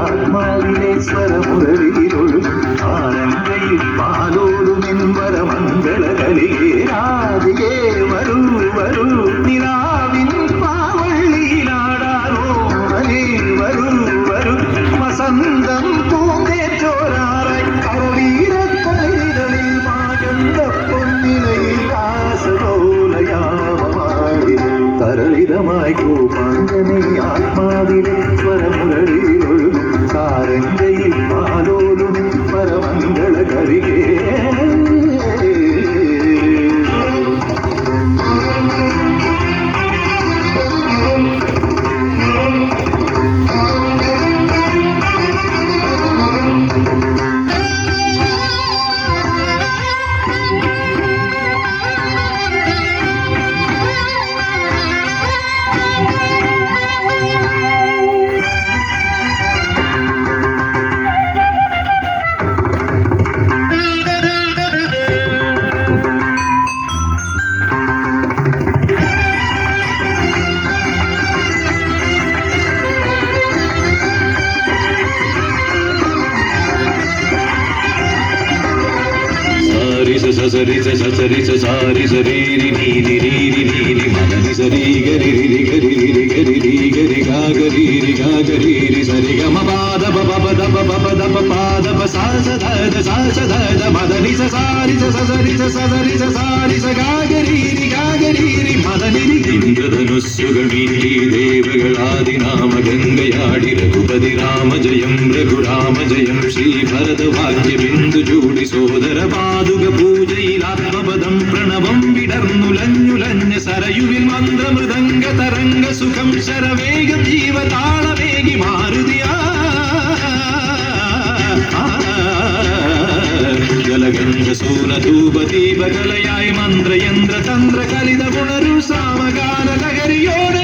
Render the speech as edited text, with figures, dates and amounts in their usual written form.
ആത്മാവിലെ സ്വരമുരളിയിലൊഴുകും ആനന്ദയിൽ പാലോടുമെൻവര മംഗളകളിയേ രാധികേ വരൂ വരൂ നിലാവിൻ പാവള്ളിയിലാടാനോ അനേ വരൂ വരൂ വസന്തം പൂന്തേറ്റോരാറായി കരവീരക്കൈകളിൽ മാകണ്ട പൊന്നിലയിൽ രാസലോലയാവമാടി തരളിതമായി ഗോപാങ്കനെ ആത്മാവിലെ സ്വരമുരളിയിലൊഴുകും കാരങ്കയിൽ പാലോലും പരമംഗള കരികേ సరి సరి సారి సరీరి నీరి నీరి నీరి మదని సరి గరి రి గరి రి గరి రి గరి గా గరి రి గా గరి రి సరి గమ పాద ప ప ద ప ప ద ప పాద ప సా స ద ద మదని స సారి స సరి స సరి స సారి స గా గరి రి మదని రి ഇന്ദ്രധനുസ്സുകൾ മീട്ടി ദേവകളാദിനാമ ഗംഗയാടി രഘുപതി രാമജയം രഘുരാമജയം ശ്രീഭരതവാക്യബിന്ദു ചൂടി സോദര പാതുക പൂജയിലാത്മപദം പ്രണവം വിടർന്നുലഞ്ഞുലഞ്ഞ സരയുവിൽ മന്ത്രമൃദംഗ തരംഗ സുഖം ശരവേഗ ജീവതാളവേഗി മാരുതിയാ ജലഗന്ധ സൂനധൂപദീപകലയായി മന്ത്രയന്ത്ര തന്ത്ര കലിത പുണരു സാമകാല ലഹരിയോടെ